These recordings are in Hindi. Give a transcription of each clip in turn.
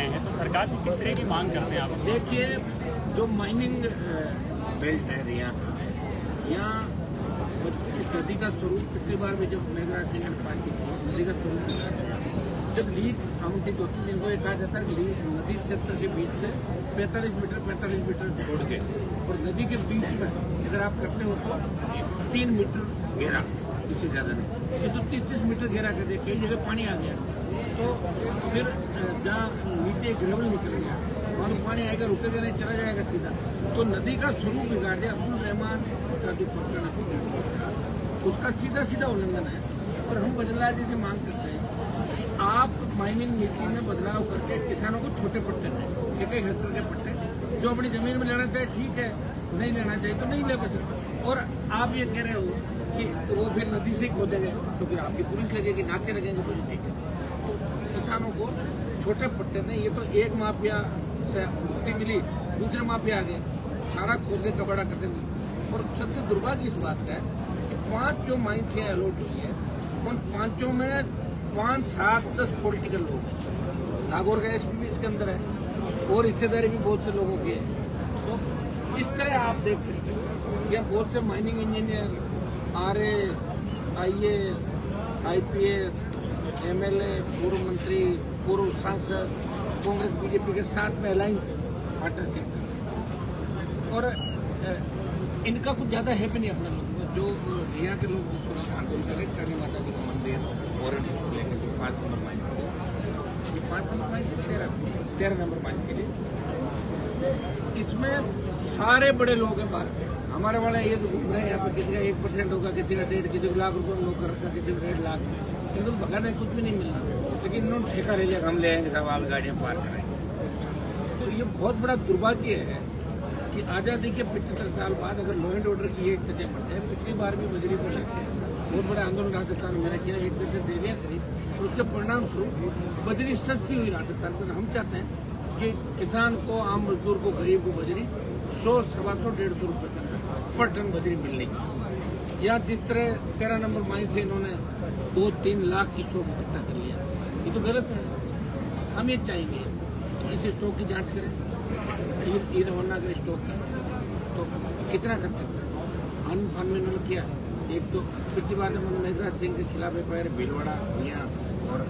आए हैं, तो सरकार से किस तरह की मांग करते हैं आप? देखिए, जो माइनिंग बेल्ट है यहाँ इस नदी का स्वरूप पिछली बार भी जब मेघराज सिंह ने पार्टी की, नदी का स्वरूप जब लीक आवंटित होती है, जिनको ये कहा जाता है लीक नदी क्षेत्र के बीच से 45 मीटर छोड़ के, और नदी के बीच में अगर आप करते हो तो 3 मीटर घेरा, इससे ज़्यादा नहीं। ये तो 30 मीटर घेरा कर दिया, कई जगह पानी आ गया, तो फिर जहाँ नीचे ग्रेवल निकल गया, वहाँ पानी आएगा, रुकेगा नहीं, चला जाएगा सीधा, तो नदी का स्वरूप बिगाड़ दिया। अब्दुल रहमान का जो प्रकरण है उसका सीधा उल्लंघन है, और हम बदलाव जैसे मांग करते हैं कि आप माइनिंग नीति में बदलाव करके किसानों को छोटे पट्टे दें, 1-1 हेक्टेयर के पट्टे, जो अपनी जमीन में लेना चाहे ठीक है, नहीं लेना चाहिए तो नहीं ले बस। और आप ये कह रहे हो कि वो फिर नदी से ही खोदेंगे, तो फिर आपकी पुलिस लगेगी, नाके लगेंगे, तो ठीक है। तो किसानों को छोटे पट्टे दें। ये तो एक माफिया से मुक्ति मिली, दूसरे माफिया आ गए, सारा खोद के कबाड़ा कर देंगे। और सबसे दुर्भाग्य इस बात का है कि 5 जो माइंस से अलॉट हुई है, उन 5 में 5, 7, 10 पॉलिटिकल लोग हैं। नागौर का एसपी भी इसके अंदर है, और हिस्सेदारी भी बहुत से लोगों की है। तो इस तरह आप देख सकते हो कि अब बहुत से mining engineer, RA, IAS, IPS, MLA, पूर्व मंत्री, पूर्व सांसद, कांग्रेस बीजेपी के साथ में अलायंस पार्टनरशिप, और इनका कुछ ज़्यादा है भी नहीं अपने लोगों को। जो यहाँ के लोग थोड़ा सा आंदोलन करें, करणी माता जी का मंदिर और 5 नंबर माइन के लिए, 5 नंबर माइन 13 नंबर माइन के लिए, इसमें सारे बड़े लोग हैं बाहर के। हमारे वाले ये तो घूम रहे हैं यहाँ पे, किसी का 1% होगा, किसी का 1.5, किसी को लाख रुपये में लोग रखा, किसी को 1.5 लाख, इनको तो भगाने कुछ भी नहीं मिलना, लेकिन इन्होंने ठेका ले लिया, हम ले आएंगे सब, आप गाड़ियाँ पार कराएंगे। तो ये बहुत बड़ा दुर्भाग्य है कि आज़ादी के 75 साल बाद अगर लॉ एंड ऑर्डर की ये स्थिति बढ़ जाए। पिछली बार भी बजरी को लेकर बहुत बड़ा आंदोलन राजस्थान में मैंने किया, 1 दिन से देवियाँ करीब, और उसके परिणाम स्वरूप बजरी सस्ती हुई राजस्थान में। हम चाहते हैं कि किसान को, आम मजदूर को, गरीब को बजरी 100, 125, 150 रुपये के अंदर पर टन बजरी मिलनी चाहिए। या जिस तरह 13 नंबर माइन से इन्होंने 2-3 लाख स्टॉक इकट्ठा कर लिया, ये तो गलत है। हम ये चाहेंगे इस स्टॉक की जांच करें, ये रवाना अगर स्टॉक है तो कितना कर सकते हैं। अन में इन्होंने किया, एक तो पिछली बार जब मेघराज सिंह के खिलाफ FIR भीलवाड़ा यहाँ और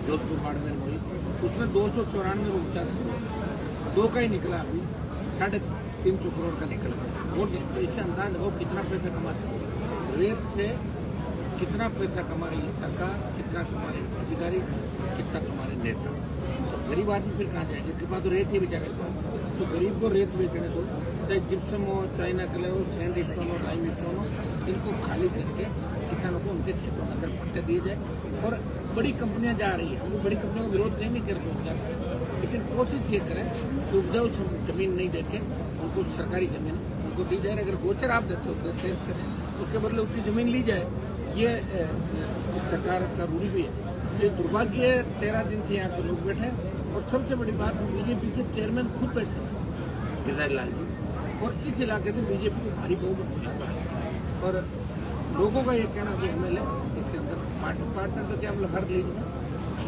जोधपुर बाड़मेर में हुई, उसमें 294 रुपये 50 करोड़, 2 का ही निकला, अभी 350 करोड़ का निकल गया। और तो इससे अंदाज लगाओ कितना पैसा कमाते हो। रेत से कितना पैसा कमा रही है सरकार, कितना कमा रहे अधिकारी, कितना कमा रहे नेता। तो गरीब आदमी फिर कहाँ जाएंगे, इसके पास तो रेत ही बेचारे के पास। तो गरीब को रेत बेचने दो, चाहे जिप्सम हो, चाइना कले हो, सैंड स्टोन हो, लाइम स्टोन हो, इनको खाली करके किसानों को उनके खेतों के अंदर पट्टे दिए जाए। और बड़ी कंपनियां जा रही है, हम बड़ी कंपनियों का विरोध कहीं नहीं करते, लेकिन कोशिश ये करें कि उपजाऊ जमीन नहीं देके उनको सरकारी जमीन उनको दी जाए। अगर गोचर आप देते हो उसके बदले उतनी जमीन ली जाए, ये सरकार का रूल भी है। ये दुर्भाग्य है, 13 दिन से यहाँ के लोग बैठे हैं, और सबसे बड़ी बात बीजेपी के चेयरमैन खुद बैठे हैं, केदार लाल जी, और इस इलाके से बीजेपी को भारी बहुमत मिला था। और लोगों का ये कहना कि MLA इसके अंदर पार्टनर तो क्या, मतलब हर लीग में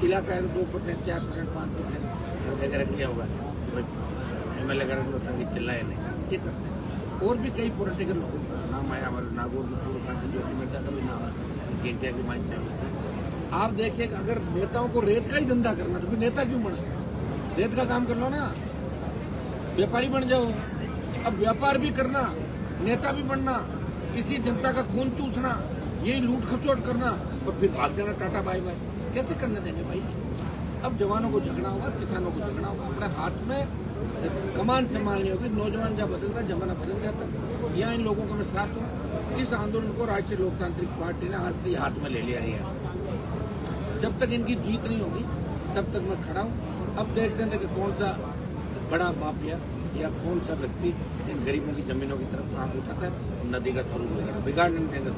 इलाका है 2%, 4%, 5% हर जगह रख लिया होगा, MLA का चिल्लाए नहीं, ये करते हैं। और भी कई पॉलिटिकल लोगों का नाम आया, हमारे नागौर की पूर्व सांसद ज्योति मेहता का भी नाम है, इंडिया की माइंड से। आप देखिए अगर नेताओं को रेत का ही धंधा करना तो फिर नेता क्यों बना, रेत का काम कर लो ना, व्यापारी बन जाओ। अब व्यापार भी करना, नेता भी बनना, किसी जनता का खून चूसना, यही लूट खसोट करना, और फिर भाग जाना टाटा बाय बाय, कैसे करने देंगे भाई। अब जवानों को झगड़ा होगा, किसानों को झगड़ा होगा, अपने हाथ में कमान संभालनी होगी। नौजवान जब बदलता, जमाना बदल जाता। यहाँ इन लोगों को मैं साथ हूँ। इस आंदोलन को राष्ट्रीय लोकतांत्रिक पार्टी ने आज से हाथ में ले लिया है। जब तक इनकी जीत नहीं होगी तब तक मैं खड़ा हूँ। अब देखते हैं कि कौन सा बड़ा माफिया या कौन सा व्यक्ति इन गरीबों की जमीनों की तरफ आंख उठाता है। नदी का स्वरूप बिगाड़ नहीं देगा,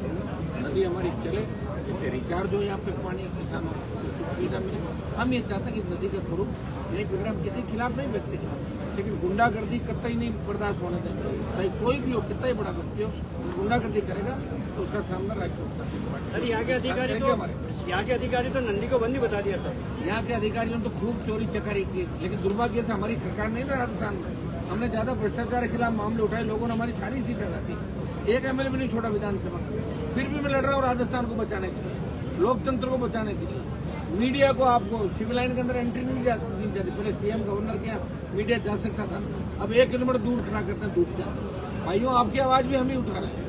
नदी हमारी चले, जिससे रिचार्ज हो यहाँ पे पानी किसानों सुविधा मिले। हम ये चाहते हैं कि इस नदी का स्वरूप नहीं बिगड़े। हम किसी के खिलाफ नहीं व्यक्ति के, लेकिन गुंडागर्दी कतई नहीं बर्दाश्त होने देंगे। चाहे कोई भी हो, कितना ही बड़ा व्यक्ति हो, गुंडागर्दी करेगा तो उसका सामना राष्ट्रीय लोक तांत्रिक पार्टी। सर यहाँ के अधिकारी तो नंदी को बंदी बता दिया सर। यहाँ के अधिकारियों ने तो खूब चोरी चकारी की, लेकिन दुर्भाग्य से हमारी सरकार नहीं था राजस्थान में। हमने ज्यादा भ्रष्टाचार के खिलाफ मामले उठाए, लोगों ने हमारी सारी सीटें रखी, एक एमएलए भी नहीं छोड़ा विधानसभा का। फिर भी मैं लड़ रहा हूँ राजस्थान को बचाने के लिए, लोकतंत्र को बचाने के लिए। मीडिया को आपको सिविल लाइन के अंदर एंट्री नहीं जाती। पहले सीएम गवर्नर के यहाँ मीडिया जा सकता था, अब 1 किलोमीटर दूर खड़ा करते हैं धूप के। भाइयों, आपकी आवाज भी हम ही उठा रहे हैं,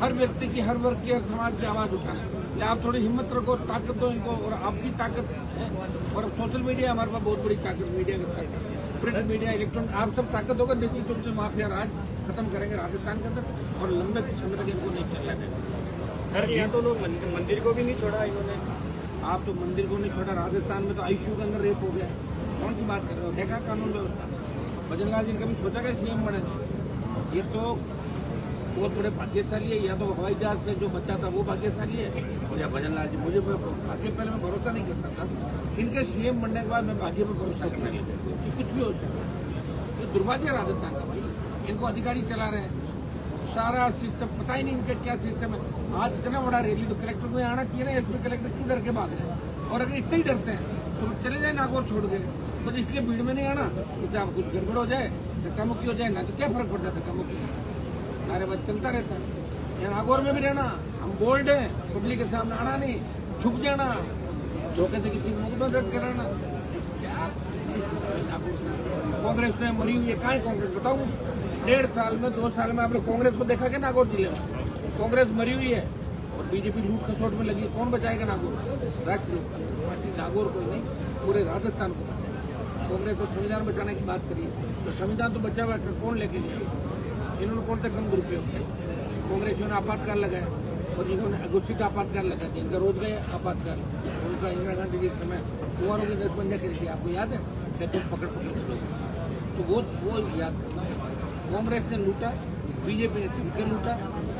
हर व्यक्ति की, हर वर्ग की, हर समाज की आवाज उठा रहे हैं। आप थोड़ी हिम्मत रखो, ताकत दो इनको, और आपकी ताकत है। और सोशल मीडिया हमारे पास बहुत बड़ी ताकत, मीडिया के साथ प्रिंट मीडिया, इलेक्ट्रॉनिक, आप सब ताकत होगा। निश्चित रूप से माफिया राज खत्म करेंगे राजस्थान के अंदर, और लंबे समय तक इनको नहीं चलने देंगे। सर यहाँ तो लोग मंदिर को भी नहीं छोड़ा इन्होंने। आप तो मंदिर को नहीं छोड़ा, राजस्थान में तो आईसीयू के अंदर रेप हो गया। कौन सी बात कर रहे हो? है क्या कानून व्यवस्था? भजनलाल जी ने कभी सोचा क्या सीएम बनेंगे? ये तो बहुत बड़े भाग्यशाली है। या तो हवाई जहाज से जो बच्चा था वो भाग्यशाली है, और या भजनलाल जी। मुझे भाग्य पहले मैं भरोसा नहीं करता था, इनके सीएम बनने के बाद मैं भाग्य पर भरोसा करने लगा कि कुछ भी हो सकता है। ये दुर्भाग्य है राजस्थान का भाई। इनको अधिकारी चला रहे हैं, सारा सिस्टम पता ही नहीं इनका क्या सिस्टम है। आज इतना बड़ा रैली तो कलेक्टर को आना चाहिए ना, एसपी कलेक्टर क्यों डर के भाग रहे हैं? और अगर इतने ही डरते हैं तो चले जाए नागौर छोड़ के, बस इसलिए भीड़ में नहीं आना। इससे आप कुछ गड़बड़ हो जाए, धक्का-मुक्की हो जाए ना, तो क्या फर्क पड़ता है धक्का-मुक्की? हमारे बात चलता रहता है। यहाँ नागौर में भी रहना, हम बोल्ड है, पब्लिक के सामने आना नहीं, छुप जाना, धोखे से किसी मुकदमा दर्ज कराना। क्या कांग्रेस में मरी हुई है? कहाँ है कांग्रेस बताओ? 1.5 साल में, 2 साल में आपने कांग्रेस को देखा क्या नागौर जिले में? कांग्रेस मरी हुई है और बीजेपी लूट खसोट में लगी है। कौन बचाएगा नागौर? राष्ट्रीय लोक तांत्रिक पार्टी। नागौर को ही नहीं, पूरे राजस्थान को बचाएगा। कांग्रेस को संविधान बचाने की बात करिए तो संविधान तो बचा हुआ है, कौन लेके गया? इन्होंने कौन सा कम दुरुपयोग किया? कांग्रेसियों ने आपातकाल लगाया, और जिन्होंने घोषित आपातकाल लगा, जिनका रोज गए आपातकाल, उनका इंदिरा गांधी जी के समय कुंवरों की नसबंदियाँ करी थी, आपको याद है? तो पकड़ लोग, तो वो याद करना। कांग्रेस ने लूटा, बीजेपी ने धमके लूटा।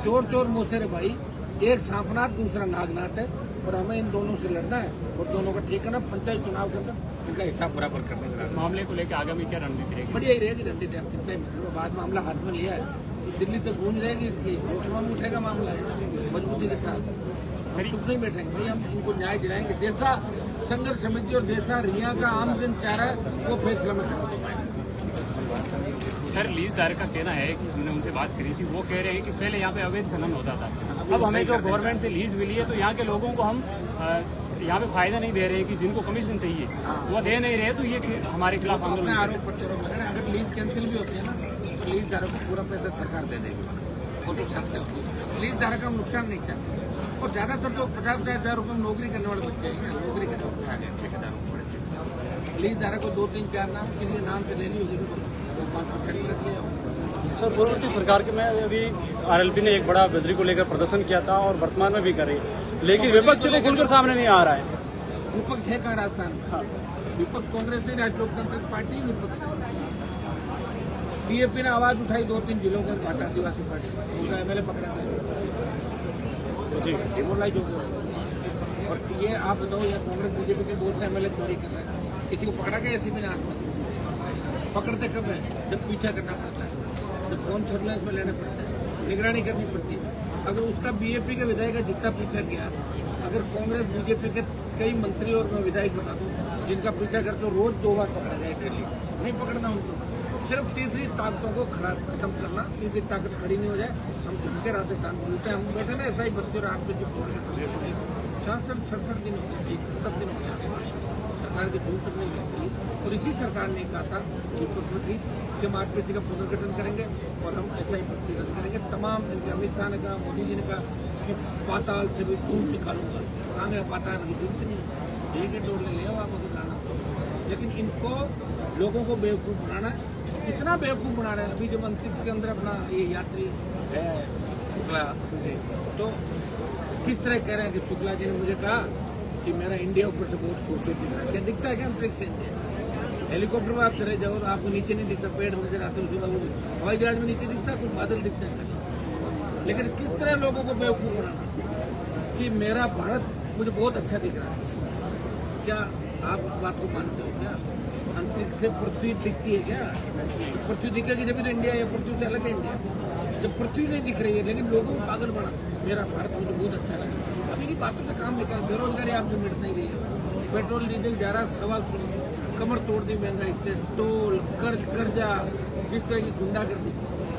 चोर चोर मोसेरे भाई, एक सांपनाथ दूसरा नागनाथ है, और हमें इन दोनों से लड़ना है, और दोनों का ठिकाना पंचायत चुनाव के अंदर इनका हिसाब बराबर करने का। इस मामले को लेकर आगामी क्या रणनीति रहेगी? बढ़िया ही रहेगी रणनीति। आप कितने बाद मामला हाथ में लिया है तो दिल्ली तक गूंज रहेगी इसकी, लोकसभा में उठेगा मामला है मजबूती के साथ। हम चुप नहीं बैठेंगे भाई, हम इनको न्याय दिलाएंगे। जैसा संघर्ष समिति और जैसा रिया का आम जन चाह रहा है वो फैसला में करा देगा। सर लीज धारक का कहना है कि हमने उनसे बात करी थी, वो कह रहे हैं कि पहले यहाँ पे अवैध खनन होता था, अब हमें जो गवर्नमेंट से लीज मिली है तो यहाँ के लोगों को हम यहाँ पे फायदा नहीं दे रहे हैं कि जिनको कमीशन चाहिए वो दे नहीं रहे, तो ये हमारे खिलाफ आंदोलन। आरोप प्रत्यारोप लग रहे हैं। अगर लीज कैंसिल भी होती है ना, तो लीज धारक को पूरा पैसा सरकार दे देगी, वो तो सकते होगी। लीज धारक का हम नुकसान नहीं चाहते। और ज्यादातर जो 50,000 रुपये में नौकरी करने वाले बच्चे हैं, नौकरी करने वाले आ गए ठेकेदारों को बड़े। लीज धारक को 2, 3, 4 नाम के लिए नाम से लेनी होगी, तो 5% रख लिया। सर, पूर्ववर्ती सरकार के में अभी आरएलपी ने एक बड़ा बजरी को लेकर प्रदर्शन किया था और वर्तमान में भी कर रही है, लेकिन विपक्ष से खुलकर सामने नहीं आ रहा है। विपक्ष है कहाँ राजस्थान में? हाँ, विपक्ष कांग्रेस ने, राष्ट्रीय लोक तांत्रिक पार्टी विपक्ष है। बीजेपी ने आवाज उठाई 2-3 जिलों में, भाटा आदिवासी पार्टी, उनका एमएलए पकड़ा गया जी, डिमोलाइज हो गया। और ये आप बताओ, यार कांग्रेस बीजेपी के बहुत से एमएलए चोरी कर रहे हैं, किसी को पकड़ा गया? ऐसी में आज पकड़ते कब है? जब पीछा करना पड़ता है, जब फोन सर्विलेंस में लेना पड़ता है, निगरानी करनी पड़ती है। अगर उसका बीजेपी के विधायक का जितना पीछा किया, अगर कांग्रेस बीजेपी के कई मंत्री और मैं विधायक बता दूं जिनका पीछा करते रोज 2 बार पकड़ा जाए, डेली नहीं पकड़ना उनको। सिर्फ तीसरी ताकतों को खत्म करना, तीसरी ताकत खड़ी नहीं हो जाए, हम झुमके राजस्थान को लूटे। हम बैठे ना ऐसा ही बच्चे और 8 बजे 67 दिन हो गए, 70 दिन हो गया, सरकार की दूर तक नहीं रहती। और इसी सरकार ने कहा था कि हम 8 बजे का पुनर्गठन करेंगे और हम ऐसा ही भर्ती रद्द करेंगे। तमाम अमित शाह ने कहा, मोदी जी ने कहा कि पाताल से भी दूध निकालूंगा। कहाँ गया पाताल की दूध नहीं, ठीक है, डोर ले आओ आप अगर लाना। लेकिन इनको लोगों को बेवकूफ़ बनाना है, कितना बेवकूफ़ बना रहे हैं। अभी जब अंतरिक्ष के अंदर अपना ये यात्री है शुक्ला, तो किस तरह कह रहे हैं कि शुक्ला जी ने मुझे कहा कि मेरा इंडिया ऊपर से बहुत खूबसूरत दिख रहा है। क्या दिखता है क्या अंतरिक्ष से? इंडिया हेलीकॉप्टर में आप चले जाओ तो आपको नीचे नहीं दिखता, पेड़ नजर आते हैं, हवाई जहाज में नीचे दिखता है, कुछ बादल दिखते हैं। लेकिन किस तरह लोगों को बेवकूफ़ बनाना कि मेरा भारत मुझे बहुत अच्छा दिख रहा है। क्या आप उस बात को मानते हो क्या? अंतरिक्ष से पृथ्वी दिखती है क्या? पृथ्वी दिखेगी जब तो इंडिया है, पृथ्वी से अलग है इंडिया। जब पृथ्वी नहीं दिख रही है लेकिन लोगों को पागल बना, मेरा भारत मुझे बहुत अच्छा लगा। अब इन्हीं बातों से काम निकाल, बेरोजगारी आपसे मिट नहीं रही है, पेट्रोल डीजल जा रहा 125, कमर तोड़ दी महंगाई से, टोल कर्जा, जिस तरह की गुंडागर्दी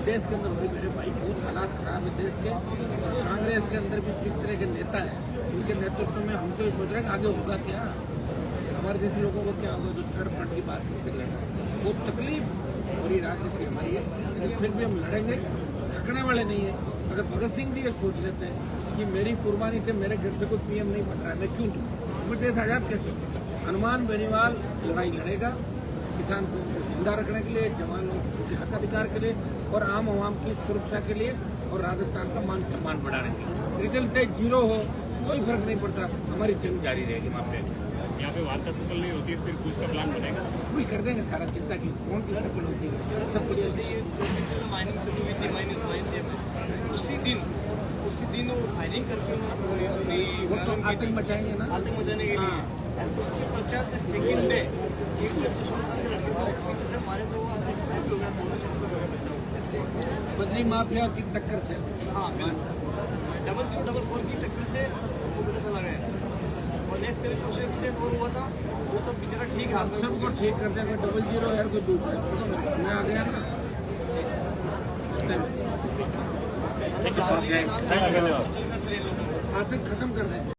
देश के अंदर हो रही, मेरे भाई बहुत हालात खराब है देश के। और कांग्रेस के अंदर भी किस तरह के नेता है, उनके नेतृत्व में हम तो ये सोच रहे हैं आगे होगा क्या, हमारे जैसे लोगों को क्या होगा जो थर्ड पार्टी की बात करते लड़ना। वो तकलीफ बड़ी राजनीति हमारी है, फिर भी हम लड़ेंगे, थकने वाले नहीं है। अगर भगत सिंह जी ये सोच लेते हैं कि मेरी कुर्बानी से मेरे घर से कोई पीएम नहीं बन रहा है, मैं क्यों दूँ, मैं देश आजाद कैसे? हनुमान बेनीवाल लड़ाई लड़ेगा किसान को जिंदा रखने के लिए, जवानों के हक अधिकार के लिए और आम आवाम की सुरक्षा के लिए और राजस्थान का मान सम्मान बढ़ाने के लिए। रिजल्ट चाहे 0 हो कोई फर्क नहीं पड़ता, हमारी जंग जारी रहेगी। वहाँ पे यहाँ पे वार्ता सफल नहीं होती है फिर कुछ का प्लान बनेगा, वही कर देंगे सारा, चिंता की कौन सी सफल होती है, सब कुछ जैसे ये माइनिंग शुरू हुई थी -22 में, उसी दिन वो फायरिंग करके वो तो आतंक मचाएंगे ना, आतंक मचाने के लिए। उसके पश्चात सेकेंड डे एक बच्चे 16 साल के लड़के को पीछे से मारे तो आगे एक्सपायर हो गया, दोनों एक्सपायर हो गया बच्चा। बदली माफिया की टक्कर से, हाँ 0044 की टक्कर से वो पता चला गया। और नेक्स्ट डे कुछ एक्सीडेंट और हुआ था, वो तो बेचारा ठीक है, हाथ में सबको ठीक कर देंगे। 00 है कोई दूसरा, मैं आ गया ना। आतंक खत्म कर देंगे।